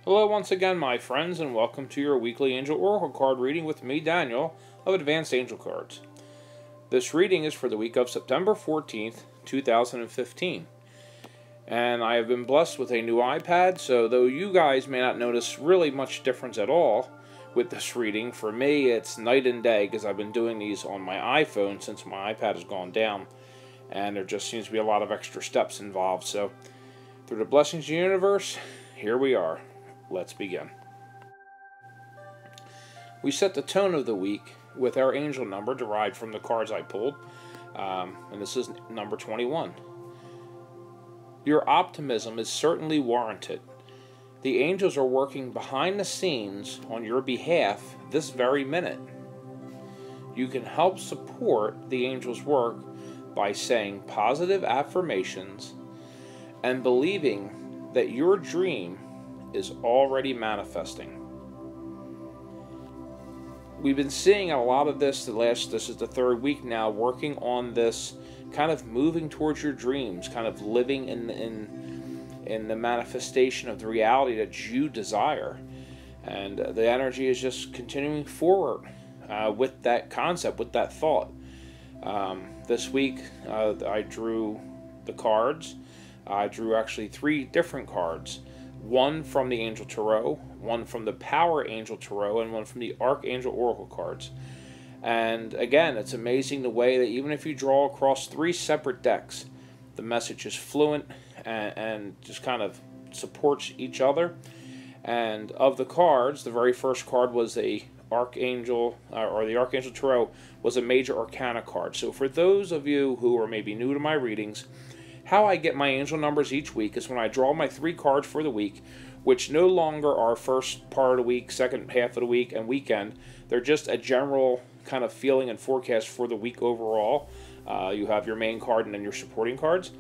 Hello once again, my friends, and welcome to your weekly Angel Oracle card reading with me, Daniel, of Advanced Angel Cards. This reading is for the week of September 14th, 2015. And I have been blessed with a new iPad, so though you guys may not notice really much difference at all with this reading, for me it's night and day because I've been doing these on my iPhone since my iPad has gone down. And there just seems to be a lot of extra steps involved. So, through the blessings of the universe, here we are. Let's begin. We set the tone of the week with our angel number derived from the cards I pulled, and this is number 21. Your optimism is certainly warranted. The angels are working behind the scenes on your behalf this very minute. You can help support the angels' work by saying positive affirmations and believing that your dream is already manifesting. We've been seeing a lot of this this is the third week now, working on this kind of moving towards your dreams, kind of living in the manifestation of the reality that you desire. And the energy is just continuing forward with that concept, with that thought. This week I drew the cards. I drew actually 3 different cards. One from the Angel Tarot, one from the Power Angel Tarot, and one from the Archangel Oracle cards. And again, it's amazing the way that even if you draw across 3 separate decks, the message is fluent and just kind of supports each other. And of the cards, the very first card was a Archangel, or the Archangel Tarot was a Major Arcana card. So for those of you who are maybe new to my readings, how I get my angel numbers each week is when I draw my 3 cards for the week, which no longer are first part of the week, second half of the week, and weekend. They're just a general kind of feeling and forecast for the week overall. You have your main card and then your supporting cards.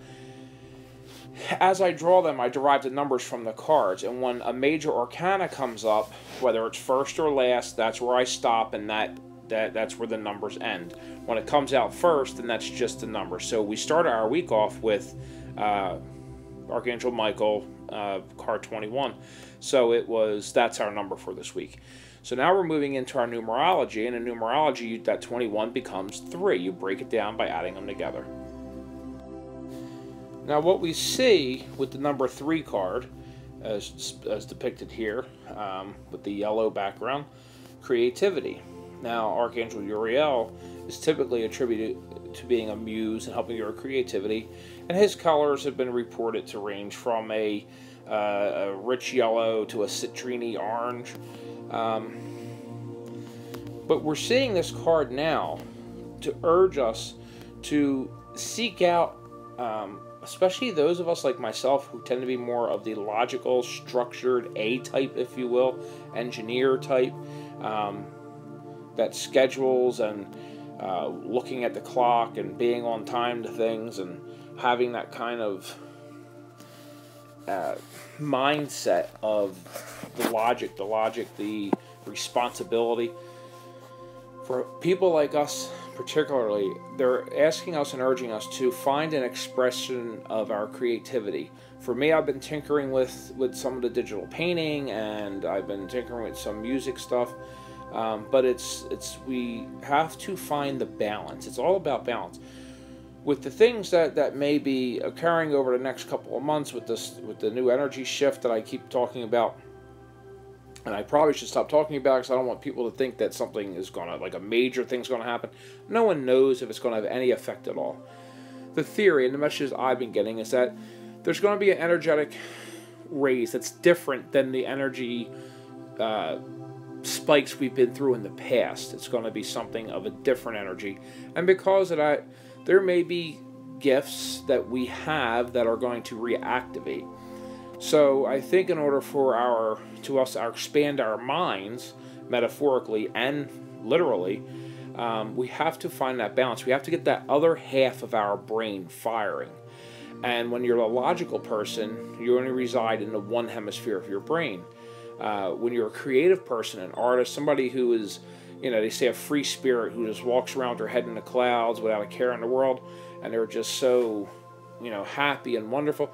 As I draw them, I derive the numbers from the cards, and when a major arcana comes up, whether it's first or last, that's where I stop, and that's where the numbers end. When it comes out first, then that's just the number. So we started our week off with Archangel Michael, card 21. So that's our number for this week. So now we're moving into our numerology, and in numerology, that 21 becomes 3. You break it down by adding them together. Now what we see with the number 3 card, as depicted here, with the yellow background, creativity. Now, Archangel Uriel is typically attributed to being a muse and helping your creativity, and his colors have been reported to range from a rich yellow to a citrine orange. But we're seeing this card now to urge us to seek out, especially those of us like myself who tend to be more of the logical, structured A-type, if you will, engineer type, that schedules and looking at the clock and being on time to things and having that kind of mindset of the logic, the responsibility. For people like us particularly, they're asking us and urging us to find an expression of our creativity. For me, I've been tinkering with some of the digital painting, and I've been tinkering with some music stuff. But we have to find the balance. It's all about balance. With the things that may be occurring over the next couple of months with the new energy shift that I keep talking about, and I probably should stop talking about it because I don't want people to think that something is like a major thing's gonna happen. No one knows if it's gonna have any effect at all. The theory and the messages I've been getting is that there's gonna be an energetic raise that's different than the energy spikes we've been through in the past. It's going to be something of a different energy, and because of that, there may be gifts that we have that are going to reactivate. So I think in order for to expand our minds, metaphorically and literally, we have to find that balance. We have to get that other half of our brain firing. And when you're a logical person, you only reside in the one hemisphere of your brain. When you're a creative person, an artist, somebody who is, they say a free spirit who just walks around with their head in the clouds without a care in the world, and they're just so, happy and wonderful.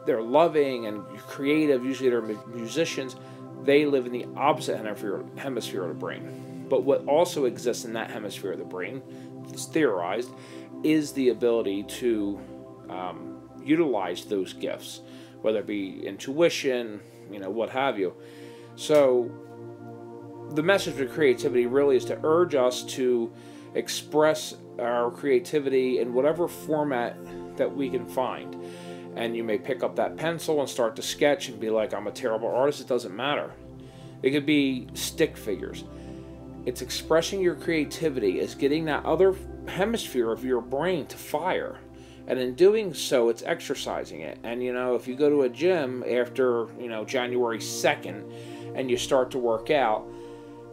they're loving and creative, usually they're musicians, they live in the opposite hemisphere of the brain. But what also exists in that hemisphere of the brain, it's theorized, is the ability to utilize those gifts, whether it be intuition, what have you. So the message of creativity really is to urge us to express our creativity in whatever format that we can find. And you may pick up that pencil and start to sketch and be like, I'm a terrible artist. It doesn't matter. It could be stick figures. It's expressing your creativity, is getting that other hemisphere of your brain to fire. And in doing so, it's exercising it. And, if you go to a gym after, January 2nd and you start to work out,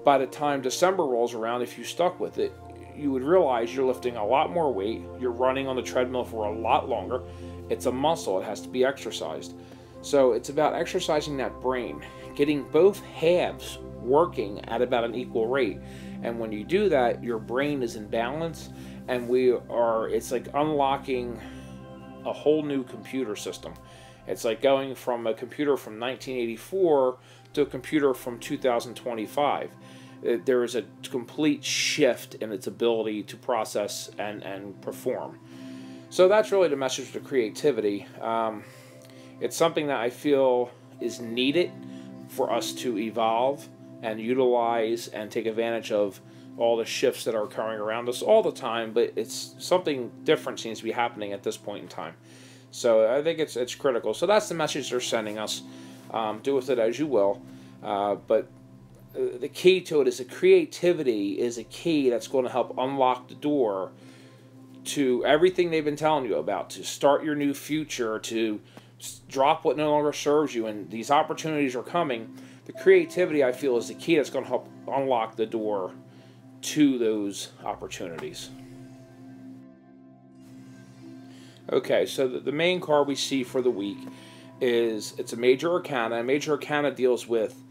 by the time December rolls around, if you stuck with it, you would realize you're lifting a lot more weight. You're running on the treadmill for a lot longer. It's a muscle. It has to be exercised. So it's about exercising that brain, getting both halves working at about an equal rate. And when you do that, your brain is in balance, and it's like unlocking a whole new computer system. It's like going from a computer from 1984 to a computer from 2025. There is a complete shift in its ability to process and perform. So that's really the message of creativity. It's something that I feel is needed for us to evolve and utilize and take advantage of all the shifts that are occurring around us all the time, but it's something different seems to be happening at this point in time. So I think it's critical. So that's the message they're sending us. Do with it as you will. But the key to it is that creativity is a key that's going to help unlock the door to everything they've been telling you about, to start your new future, to drop what no longer serves you, and these opportunities are coming. The creativity, I feel, is the key that's going to help unlock the door to those opportunities. Okay, so the main card we see for the week it's a major arcana. A major arcana deals with,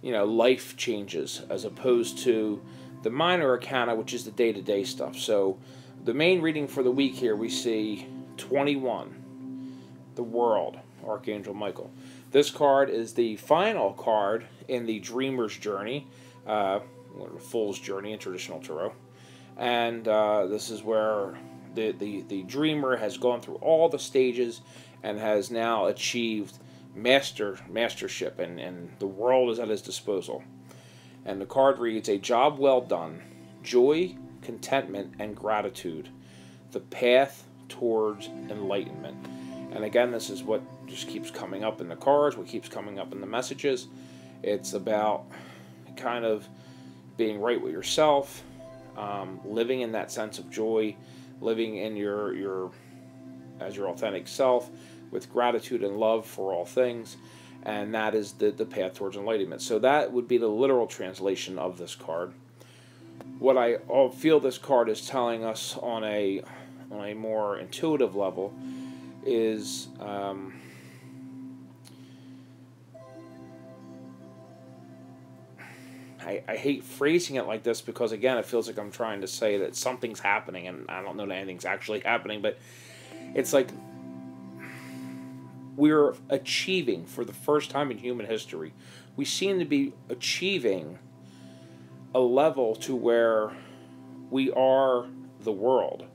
life changes, as opposed to the minor arcana, which is the day-to-day stuff. So the main reading for the week here, we see 21, the World, Archangel Michael. This card is the final card in the Dreamer's Journey, Fool's Journey in traditional tarot. And this is where the dreamer has gone through all the stages and has now achieved mastership, and the world is at his disposal. And the card reads, a job well done, joy, contentment, and gratitude, the path towards enlightenment. And again, this is what just keeps coming up in the cards, what keeps coming up in the messages. It's about kind of being right with yourself, living in that sense of joy, living in your authentic self with gratitude and love for all things, and that is the path towards enlightenment. So that would be the literal translation of this card. What I feel this card is telling us on a more intuitive level is I hate phrasing it like this because, again, it feels like I'm trying to say that something's happening, and I don't know that anything's actually happening, but it's like we're achieving for the first time in human history. We seem to be achieving a level to where we are the world,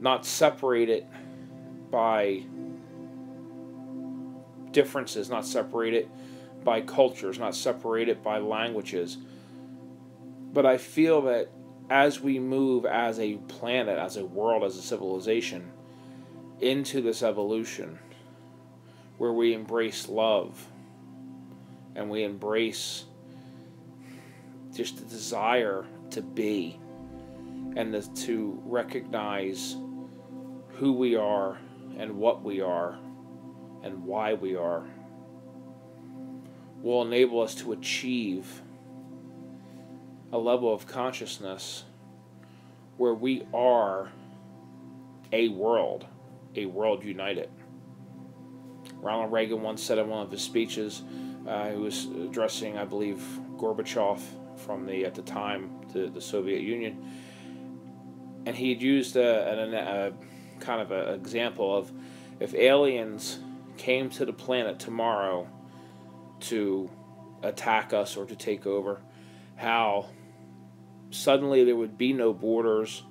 not separated by differences, not separated by cultures, not separated by languages. But I feel that as we move as a planet, as a world, as a civilization, into this evolution, where we embrace love, and we embrace just the desire to be, and to recognize who we are, and what we are, and why we are, will enable us to achieve a level of consciousness where we are a world united. Ronald Reagan once said in one of his speeches, he was addressing, I believe, Gorbachev from at the time, the Soviet Union, and he had used a kind of an example of if aliens came to the planet tomorrow to attack us or to take over, how suddenly there would be no borders,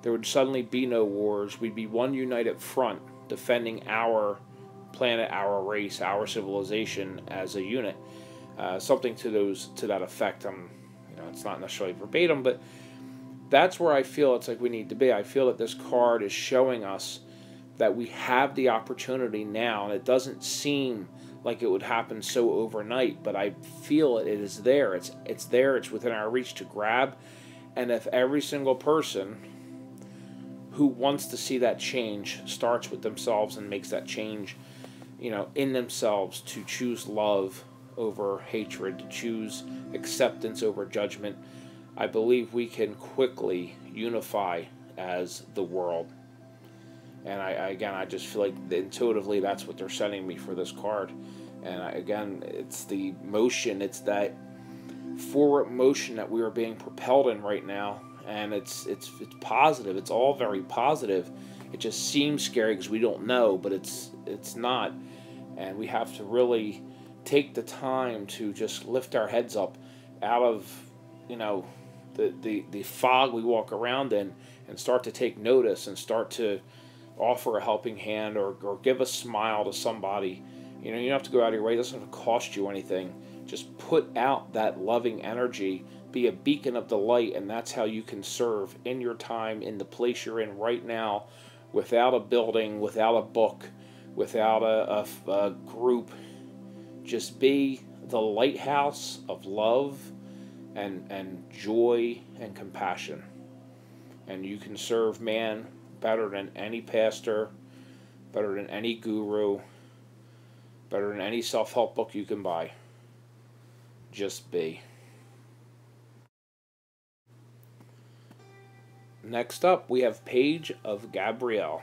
there would suddenly be no wars. We'd be one united front defending our planet, our race, our civilization as a unit. Something to that effect. It's not necessarily verbatim, but that's where I feel it's like we need to be. I feel that this card is showing us that we have the opportunity now, and it doesn't seem like it would happen so overnight, but I feel it is there. It's there. It's within our reach to grab. And if every single person who wants to see that change starts with themselves and makes that change, in themselves, to choose love over hatred, to choose acceptance over judgment, I believe we can quickly unify as the world. And I just feel like intuitively that's what they're sending me for this card. And it's the motion, it's that forward motion that we are being propelled in right now, and it's positive. It's all very positive. It just seems scary because we don't know, but it's not. And we have to really take the time to just lift our heads up out of the fog we walk around in, and start to take notice and start to offer a helping hand or give a smile to somebody. You don't have to go out of your way. It doesn't have to cost you anything. Just put out that loving energy. Be a beacon of delight, and that's how you can serve in your time, in the place you're in right now, without a building, without a book, without a group. Just be the lighthouse of love and joy and compassion. And you can serve man better than any pastor, better than any guru, better than any self-help book you can buy. Just be. Next up, we have Page of Gabrielle.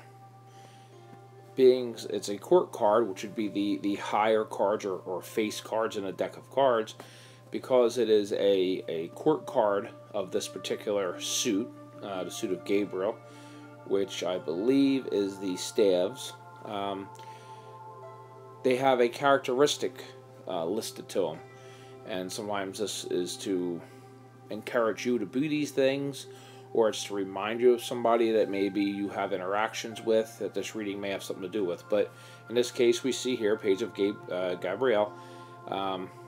It's a court card, which would be the higher cards or face cards in a deck of cards, because it is a court card of this particular suit, the suit of Gabriel, which I believe is the staves. They have a characteristic listed to them, and sometimes this is to encourage you to do these things, or it's to remind you of somebody that maybe you have interactions with that this reading may have something to do with. But in this case, we see here Page of Gabrielle,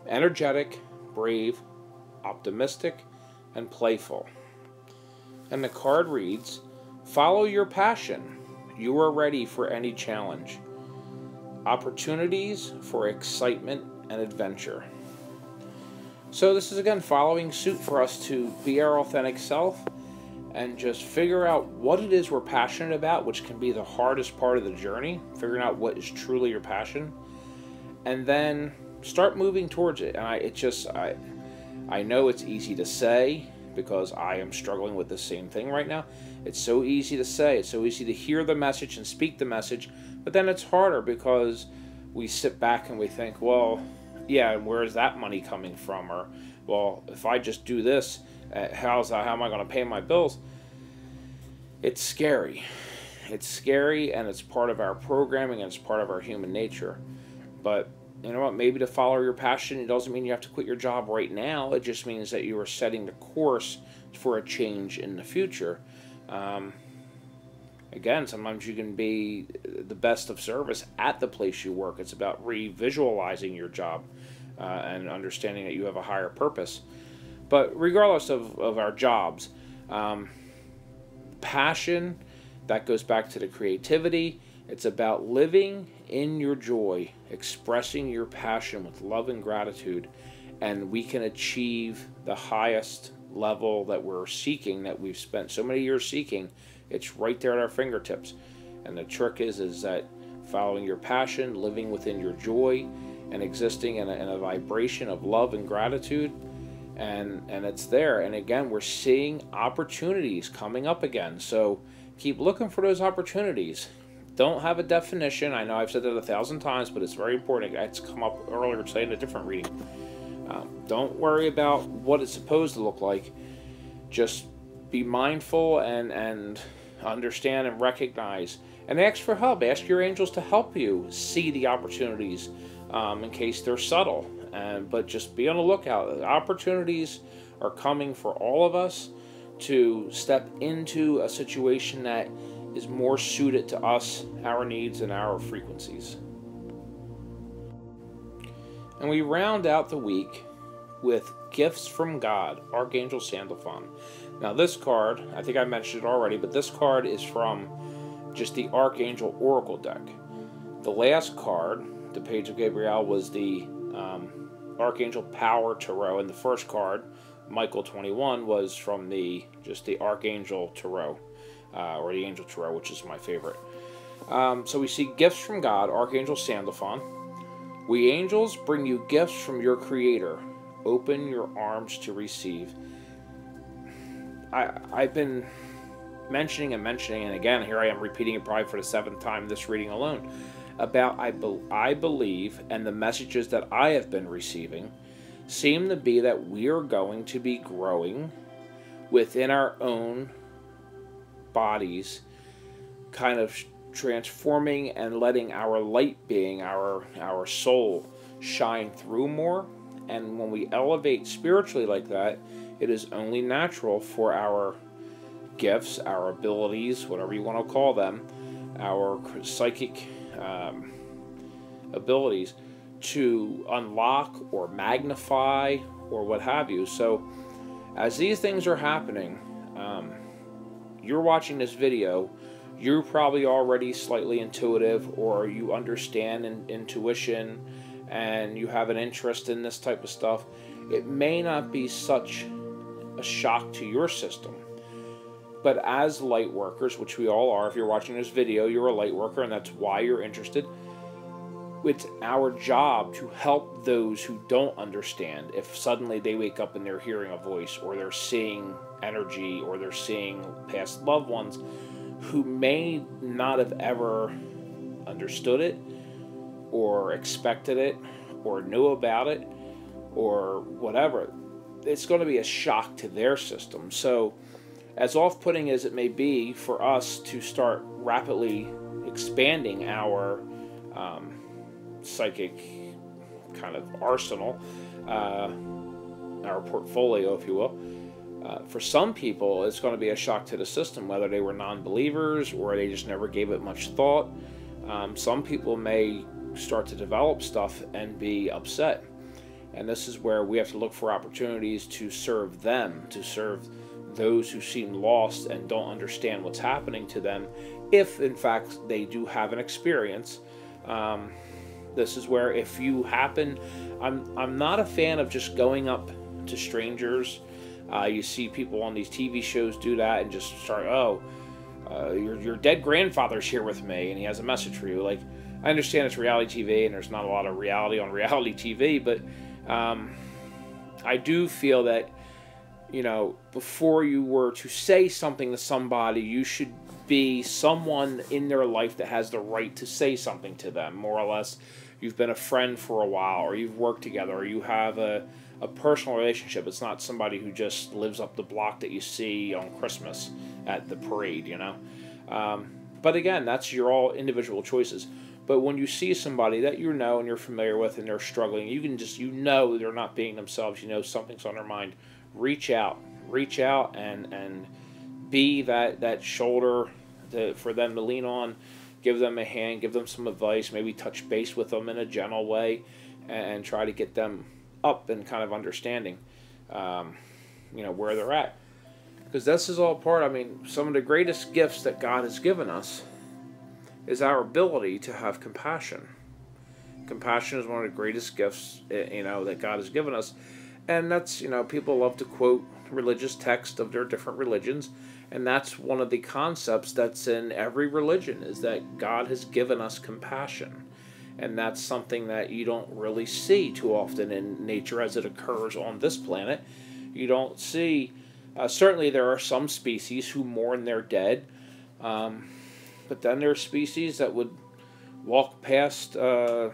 energetic, brave, optimistic, and playful. And the card reads, "Follow your passion. You are ready for any challenge. Opportunities for excitement and adventure." So this is again following suit for us to be our authentic self and just figure out what it is we're passionate about, which can be the hardest part of the journey, figuring out what is truly your passion, and then start moving towards it. And I know it's easy to say, because I am struggling with the same thing right now. It's so easy to say, it's so easy to hear the message and speak the message, but then it's harder because we sit back and we think, well, yeah, where is that money coming from? Or, well, if I just do this, how am I going to pay my bills? It's scary. It's scary, and it's part of our programming, and it's part of our human nature. But you know what? Maybe to follow your passion, it doesn't mean you have to quit your job right now. It just means that you are setting the course for a change in the future. Again, sometimes you can be the best of service at the place you work. It's about revisualizing your job and understanding that you have a higher purpose. But regardless of our jobs, passion, that goes back to the creativity. It's about living in your joy, expressing your passion with love and gratitude, and we can achieve the highest level that we're seeking, that we've spent so many years seeking. It's right there at our fingertips. And the trick is that following your passion, living within your joy, and existing in a vibration of love and gratitude, and it's there. And again, we're seeing opportunities coming up again. So keep looking for those opportunities. Don't have a definition. I know I've said that 1,000 times, but it's very important. It's come up earlier today in a different reading. Don't worry about what it's supposed to look like. Just be mindful and understand and recognize and ask for help. Ask your angels to help you see the opportunities in case they're subtle. But just be on the lookout. The opportunities are coming for all of us to step into a situation that is more suited to us, our needs, and our frequencies. And we round out the week with Gifts from God, Archangel Sandalphon. Now this card, I think I mentioned it already, but this card is from just the Archangel Oracle deck. The last card, the Page of Gabriel, was the Archangel Power Tarot, and the first card, Michael 21, was from the Archangel Tarot, or the Angel Tarot, which is my favorite. So we see Gifts from God, Archangel Sandalphon. We angels bring you gifts from your Creator. Open your arms to receive. I've been mentioning, and again, here I am repeating it probably for the 7th time this reading alone, about I believe, and the messages that I have been receiving seem to be that we are going to be growing within our own bodies, kind of transforming and letting our light being, our soul, shine through more. And when we elevate spiritually like that, it is only natural for our gifts, our abilities, whatever you want to call them, our psychic abilities to unlock or magnify or what have you. So as these things are happening, you're watching this video, you're probably already slightly intuitive, or you understand intuition and you have an interest in this type of stuff. It may not be such a shock to your system, but as light workers, which we all are, if you're watching this video, you're a light worker, and that's why you're interested. It's our job to help those who don't understand. If suddenly they wake up and they're hearing a voice, or they're seeing energy, or they're seeing past loved ones who may not have ever understood it, or expected it, or knew about it, or whatever, it's going to be a shock to their system. So as off-putting as it may be for us to start rapidly expanding our psychic kind of arsenal, our portfolio, if you will, for some people it's going to be a shock to the system, whether they were non-believers or they just never gave it much thought. Some people may start to develop stuff and be upset, and this is where we have to look for opportunities to serve them, to serve those who seem lost and don't understand what's happening to them, if in fact they do have an experience. This is where, if you happen, I'm not a fan of just going up to strangers. You see people on these TV shows do that and just start, your dead grandfather's here with me and he has a message for you. Like, I understand it's reality TV and there's not a lot of reality on reality TV, but I do feel that, before you were to say something to somebody, you should be someone in their life that has the right to say something to them, more or less. You've been a friend for a while, or you've worked together, or you have a personal relationship. It's not somebody who just lives up the block that you see on Christmas at the parade, But again, that's your all individual choices. But when you see somebody that you know and you're familiar with and they're struggling, you can just, they're not being themselves, something's on their mind, reach out and be that shoulder for them to lean on, give them a hand, give them some advice, maybe touch base with them in a gentle way, and try to get them up and kind of understanding, where they're at. Because this is all part, some of the greatest gifts that God has given us is our ability to have compassion. Compassion is one of the greatest gifts, that God has given us. And that's, people love to quote religious texts of their different religions, and that's one of the concepts that's in every religion, is that God has given us compassion. And that's something that you don't really see too often in nature as it occurs on this planet. You don't see, certainly there are some species who mourn their dead, but then there are species that would walk past a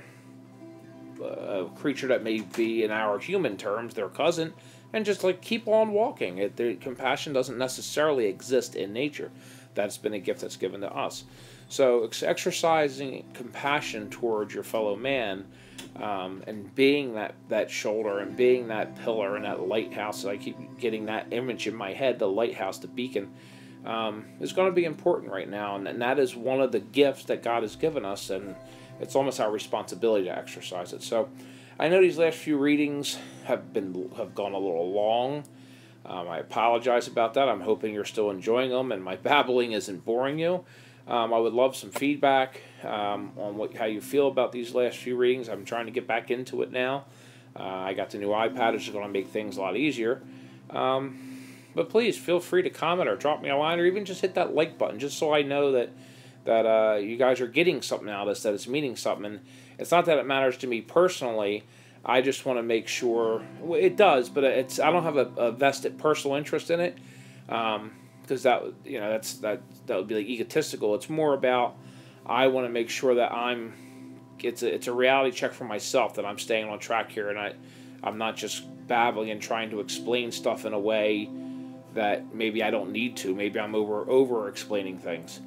creature that may be, in our human terms, their cousin, and just keep on walking. The compassion doesn't necessarily exist in nature. That's been a gift that's given to us. So exercising compassion towards your fellow man, and being that shoulder and being that pillar and that lighthouse. I keep getting that image in my head, the lighthouse, the beacon, is going to be important right now. And that is one of the gifts that God has given us, and it's almost our responsibility to exercise it. So I know these last few readings have gone a little long. I apologize about that. I'm hoping you're still enjoying them and my babbling isn't boring you. I would love some feedback on how you feel about these last few readings. I'm trying to get back into it now. I got the new iPad, which is going to make things a lot easier. But please feel free to comment or drop me a line, or even just hit that like button, just so I know that you guys are getting something out of this, that it's meaning something. And it's not that it matters to me personally. I just want to make sure it does, but I don't have a vested personal interest in it. Because that would be like egotistical. It's more about, I want to make sure that it's a reality check for myself that I'm staying on track here, and I'm not just babbling and trying to explain stuff in a way that maybe I don't need to. Maybe I'm over explaining things.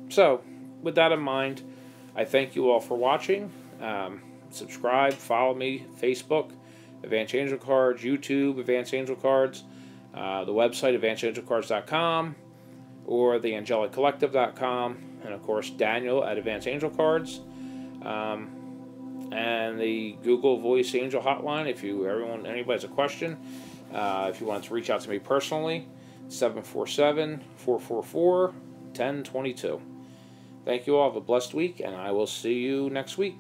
So with that in mind, I thank you all for watching. Subscribe, follow me, Facebook, Advanced Angel Cards, YouTube, Advanced Angel Cards. The website, advancedangelcards.com, or the angeliccollective.com, and of course Daniel at Advanced Angel Cards, and the Google Voice Angel Hotline. If anybody has a question, if you want to reach out to me personally, 747-444-1022. Thank you all. Have a blessed week, and I will see you next week.